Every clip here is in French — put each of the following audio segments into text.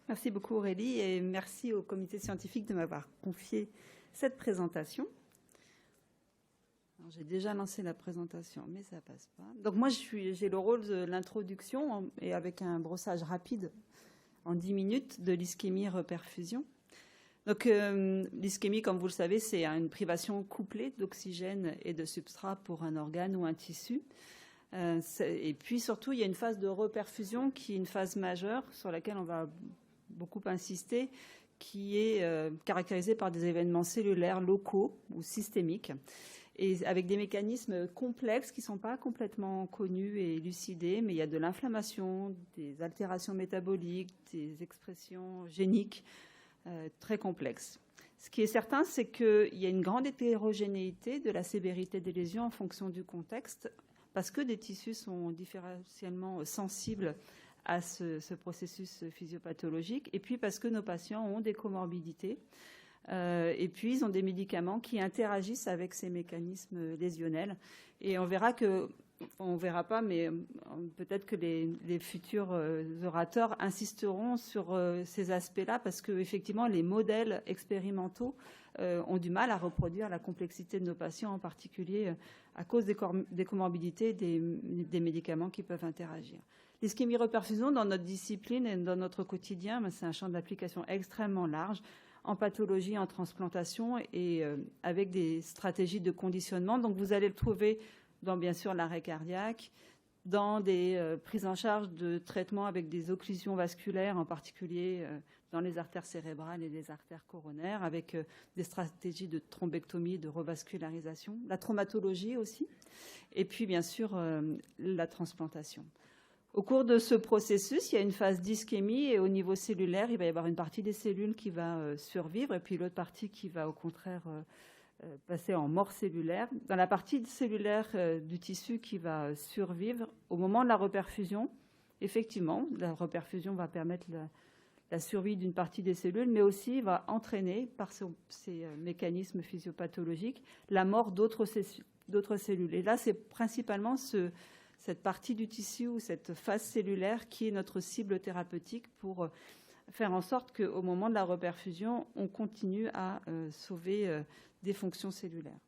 Merci beaucoup Aurélie et merci au comité scientifique de m'avoir confié cette présentation. J'ai déjà lancé la présentation, mais ça passe pas. Donc moi, j'ai le rôle de l'introduction et avec un brossage rapide en 10 minutes de l'ischémie-reperfusion. Donc l'ischémie, comme vous le savez, c'est une privation couplée d'oxygène et de substrat pour un organe ou un tissu. Et puis surtout, il y a une phase de reperfusion qui est une phase majeure sur laquelle on va beaucoup insister, qui est caractérisée par des événements cellulaires locaux ou systémiques, et avec des mécanismes complexes qui ne sont pas complètement connus et élucidés, mais il y a de l'inflammation, des altérations métaboliques, des expressions géniques très complexes. Ce qui est certain, c'est qu'il y a une grande hétérogénéité de la sévérité des lésions en fonction du contexte, parce que des tissus sont différentiellement sensibles à ce processus physiopathologique, et puis parce que nos patients ont des comorbidités, et puis ils ont des médicaments qui interagissent avec ces mécanismes lésionnels. Et on verra pas, mais peut-être que les futurs orateurs insisteront sur ces aspects-là, parce que effectivement les modèles expérimentaux ont du mal à reproduire la complexité de nos patients, en particulier à cause des comorbidités des médicaments qui peuvent interagir. L'ischémie-reperfusion, dans notre discipline et dans notre quotidien, c'est un champ d'application extrêmement large, en pathologie, en transplantation et avec des stratégies de conditionnement. Donc vous allez le trouver dans, bien sûr, l'arrêt cardiaque, dans des prises en charge de traitements avec des occlusions vasculaires, en particulier dans les artères cérébrales et les artères coronaires, avec des stratégies de thrombectomie, de revascularisation, la traumatologie aussi, et puis bien sûr la transplantation. Au cours de ce processus, il y a une phase d'ischémie et au niveau cellulaire, il va y avoir une partie des cellules qui va survivre et puis l'autre partie qui va au contraire passer en mort cellulaire. Dans la partie cellulaire du tissu qui va survivre, au moment de la reperfusion, effectivement, la reperfusion va permettre la survie d'une partie des cellules, mais aussi va entraîner, par ces mécanismes physiopathologiques, la mort d'autres cellules. Et là, c'est principalement cette partie du tissu ou cette phase cellulaire qui est notre cible thérapeutique pour faire en sorte qu'au moment de la reperfusion, on continue à sauver des fonctions cellulaires.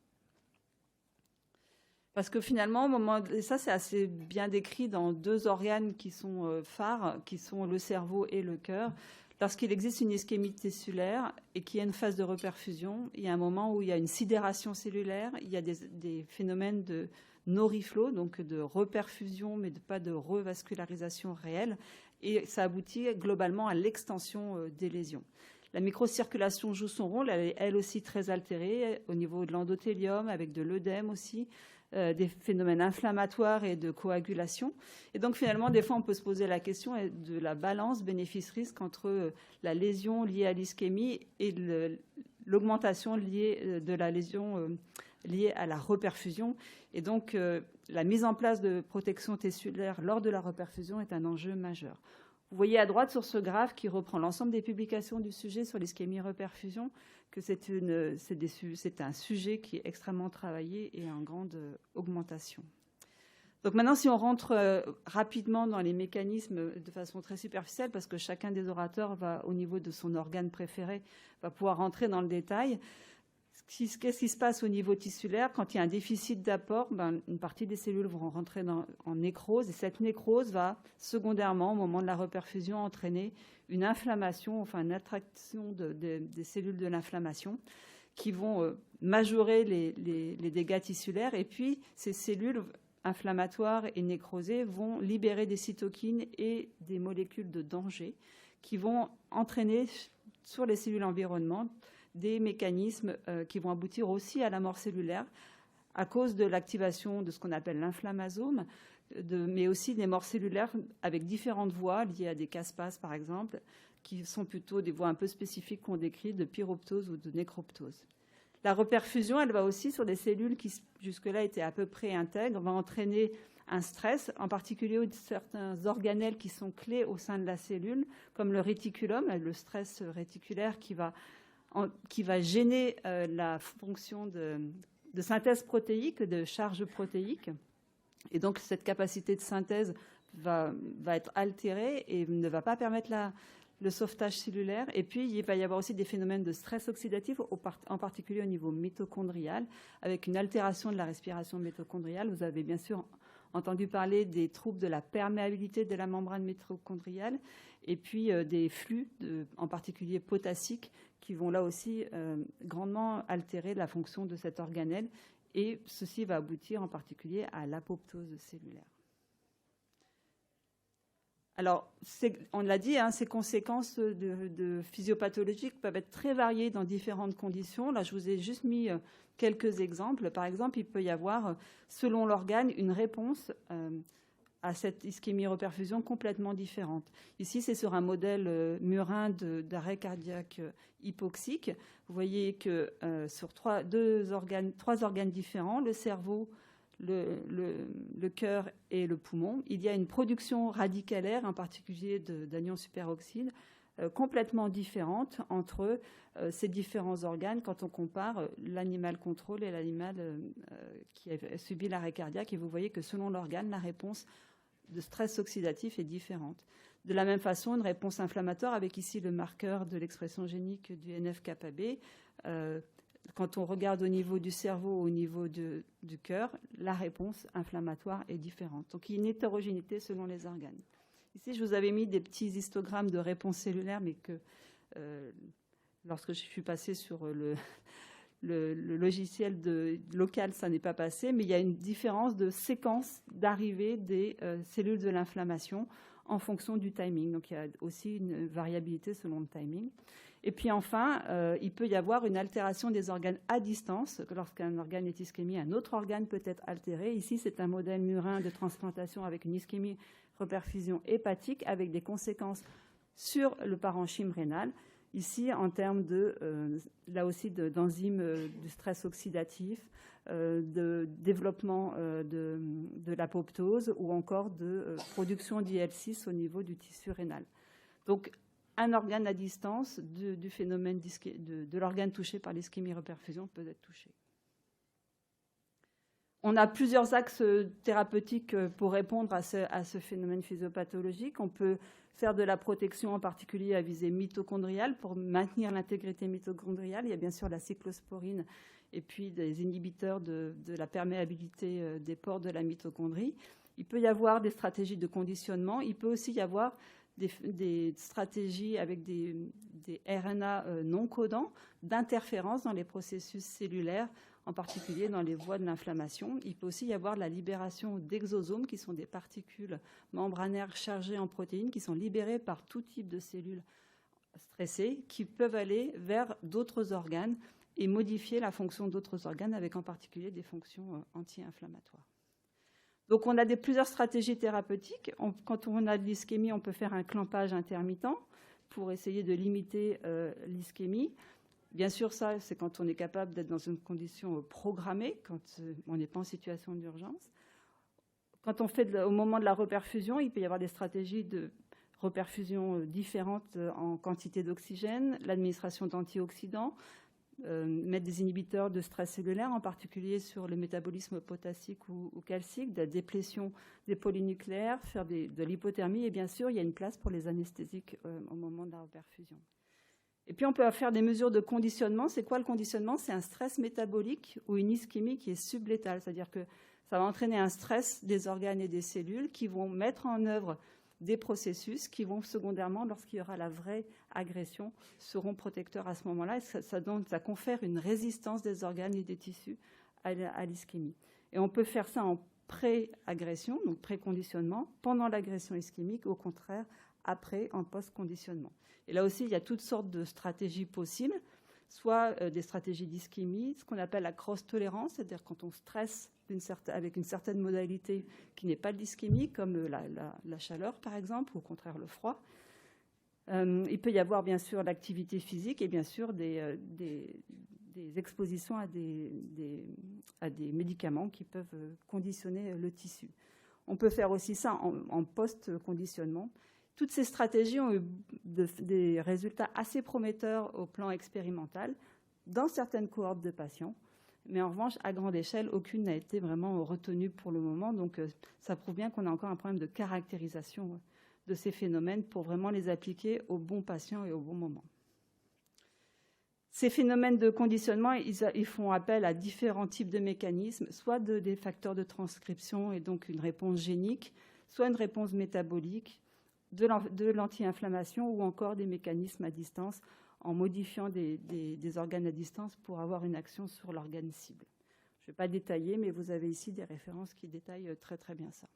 Parce que finalement, et ça c'est assez bien décrit dans deux organes qui sont phares, qui sont le cerveau et le cœur. Lorsqu'il existe une ischémie tissulaire et qu'il y a une phase de reperfusion, il y a un moment où il y a une sidération cellulaire, il y a des phénomènes de no-reflow, donc de reperfusion, mais pas de revascularisation réelle, et ça aboutit globalement à l'extension des lésions. La microcirculation joue son rôle, elle est elle aussi très altérée au niveau de l'endothélium, avec de l'œdème aussi, des phénomènes inflammatoires et de coagulation. Et donc finalement, des fois, on peut se poser la question de la balance bénéfice-risque entre la lésion liée à l'ischémie et l'augmentation de la lésion liée à la reperfusion. Et donc, la mise en place de protection tissulaire lors de la reperfusion est un enjeu majeur. Vous voyez à droite sur ce graphe qui reprend l'ensemble des publications du sujet sur l'ischémie-reperfusion que c'est un sujet qui est extrêmement travaillé et en grande augmentation. Donc maintenant, si on rentre rapidement dans les mécanismes de façon très superficielle, parce que chacun des orateurs va, au niveau de son organe préféré, va pouvoir rentrer dans le détail. Qu'est-ce qui se passe au niveau tissulaire? Quand il y a un déficit d'apport, une partie des cellules vont rentrer en nécrose, et cette nécrose va, secondairement, au moment de la reperfusion, entraîner une inflammation, enfin une attraction des cellules de l'inflammation, qui vont majorer les dégâts tissulaires, et puis ces cellules inflammatoires et nécrosées vont libérer des cytokines et des molécules de danger qui vont entraîner sur les cellules environnantes des mécanismes qui vont aboutir aussi à la mort cellulaire à cause de l'activation de ce qu'on appelle l'inflammasome, mais aussi des morts cellulaires avec différentes voies liées à des caspases, par exemple, qui sont plutôt des voies un peu spécifiques qu'on décrit de pyroptose ou de nécroptose. La reperfusion, elle va aussi sur des cellules qui jusque-là étaient à peu près intègres, va entraîner un stress, en particulier certains organelles qui sont clés au sein de la cellule, comme le réticulum, le stress réticulaire qui va gêner la fonction de synthèse protéique, de charge protéique. Et donc, cette capacité de synthèse va être altérée et ne va pas permettre le sauvetage cellulaire. Et puis, il va y avoir aussi des phénomènes de stress oxydatif, en particulier au niveau mitochondrial, avec une altération de la respiration mitochondriale. Vous avez bien sûr entendu parler des troubles de la perméabilité de la membrane mitochondriale, et puis des flux, en particulier potassiques, qui vont là aussi grandement altérer la fonction de cet organelle. Et ceci va aboutir en particulier à l'apoptose cellulaire. Alors, on l'a dit, ces conséquences de physiopathologiques peuvent être très variées dans différentes conditions. Là, je vous ai juste mis quelques exemples. Par exemple, il peut y avoir, selon l'organe, une réponse à cette ischémie-reperfusion complètement différente. Ici, c'est sur un modèle murin d'arrêt cardiaque hypoxique. Vous voyez que sur trois organes différents, le cerveau, le cœur et le poumon, il y a une production radicalaire, en particulier d'anion superoxyde, complètement différente entre ces différents organes quand on compare l'animal contrôle et l'animal qui a subi l'arrêt cardiaque. Et vous voyez que selon l'organe, la réponse de stress oxydatif est différente. De la même façon, une réponse inflammatoire, avec ici le marqueur de l'expression génique du NF-kappa B, quand on regarde au niveau du cerveau, au niveau du cœur, la réponse inflammatoire est différente. Donc, il y a une hétérogénéité selon les organes. Ici, je vous avais mis des petits histogrammes de réponse cellulaire, mais que lorsque je suis passée sur le logiciel local, ça n'est pas passé, mais il y a une différence de séquence d'arrivée des cellules de l'inflammation en fonction du timing. Donc, il y a aussi une variabilité selon le timing. Et puis enfin, il peut y avoir une altération des organes à distance. Lorsqu'un organe est ischémique, un autre organe peut être altéré. Ici, c'est un modèle murin de transplantation avec une ischémie-reperfusion hépatique avec des conséquences sur le parenchyme rénal. Ici, en termes là aussi d'enzymes du stress oxydatif, de développement de l'apoptose ou encore de production d'IL-6 au niveau du tissu rénal. Donc, un organe à distance du phénomène de l'organe touché par l'ischémie-reperfusion peut être touché. On a plusieurs axes thérapeutiques pour répondre à ce phénomène physiopathologique. On peut faire de la protection, en particulier à visée mitochondriale, pour maintenir l'intégrité mitochondriale. Il y a bien sûr la cyclosporine et puis des inhibiteurs de la perméabilité des pores de la mitochondrie. Il peut y avoir des stratégies de conditionnement. Il peut aussi y avoir des stratégies avec des RNA non codants d'interférence dans les processus cellulaires, en particulier dans les voies de l'inflammation. Il peut aussi y avoir la libération d'exosomes, qui sont des particules membranaires chargées en protéines, qui sont libérées par tout type de cellules stressées, qui peuvent aller vers d'autres organes et modifier la fonction d'autres organes, avec en particulier des fonctions anti-inflammatoires. Donc, on a plusieurs stratégies thérapeutiques. Quand on a de l'ischémie, on peut faire un clampage intermittent pour essayer de limiter l'ischémie. Bien sûr, ça, c'est quand on est capable d'être dans une condition programmée, quand on n'est pas en situation d'urgence. Quand on fait au moment de la reperfusion, il peut y avoir des stratégies de reperfusion différentes en quantité d'oxygène, l'administration d'antioxydants, mettre des inhibiteurs de stress cellulaire, en particulier sur le métabolisme potassique ou calcique, de la déplétion des polynucléaires, faire de l'hypothermie, et bien sûr, il y a une place pour les anesthésiques au moment de la reperfusion. Et puis, on peut faire des mesures de conditionnement. C'est quoi le conditionnement? C'est un stress métabolique ou une ischémie qui est sublétale, c'est-à-dire que ça va entraîner un stress des organes et des cellules qui vont mettre en œuvre des processus qui vont secondairement, lorsqu'il y aura la vraie agression, seront protecteurs à ce moment-là. Et ça confère une résistance des organes et des tissus à l'ischémie. Et on peut faire ça en pré-agression, donc pré-conditionnement, pendant l'agression ischémique, au contraire, après, en post-conditionnement. Et là aussi, il y a toutes sortes de stratégies possibles, soit des stratégies d'ischémie, ce qu'on appelle la cross-tolérance, c'est-à-dire quand on stresse avec une certaine modalité qui n'est pas de l'ischémie, comme la chaleur, par exemple, ou au contraire le froid. Il peut y avoir, bien sûr, l'activité physique et, bien sûr, des expositions à des médicaments qui peuvent conditionner le tissu. On peut faire aussi ça en post-conditionnement. Toutes ces stratégies ont eu des résultats assez prometteurs au plan expérimental dans certaines cohortes de patients. Mais en revanche, à grande échelle, aucune n'a été vraiment retenue pour le moment. Donc, ça prouve bien qu'on a encore un problème de caractérisation de ces phénomènes pour vraiment les appliquer aux bons patients et au bon moment. Ces phénomènes de conditionnement, ils font appel à différents types de mécanismes, soit des facteurs de transcription et donc une réponse génique, soit une réponse métabolique, de l'anti-inflammation ou encore des mécanismes à distance en modifiant des organes à distance pour avoir une action sur l'organe cible. Je ne vais pas détailler, mais vous avez ici des références qui détaillent très très bien ça.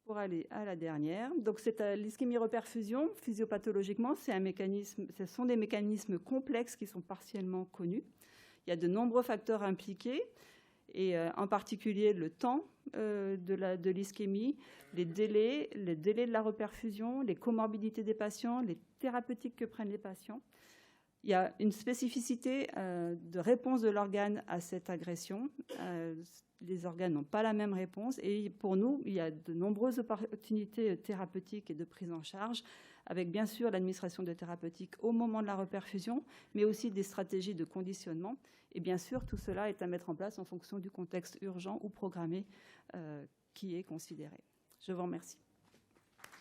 Pour aller à la dernière, donc c'est l'ischémie-reperfusion, physiopathologiquement, ce sont des mécanismes complexes qui sont partiellement connus. Il y a de nombreux facteurs impliqués, et en particulier le temps de l'ischémie, les délais de la reperfusion, les comorbidités des patients, les thérapeutiques que prennent les patients. Il y a une spécificité de réponse de l'organe à cette agression. Les organes n'ont pas la même réponse. Et pour nous, il y a de nombreuses opportunités thérapeutiques et de prise en charge, avec bien sûr l'administration de thérapeutiques au moment de la reperfusion, mais aussi des stratégies de conditionnement. Et bien sûr, tout cela est à mettre en place en fonction du contexte urgent ou programmé qui est considéré. Je vous remercie.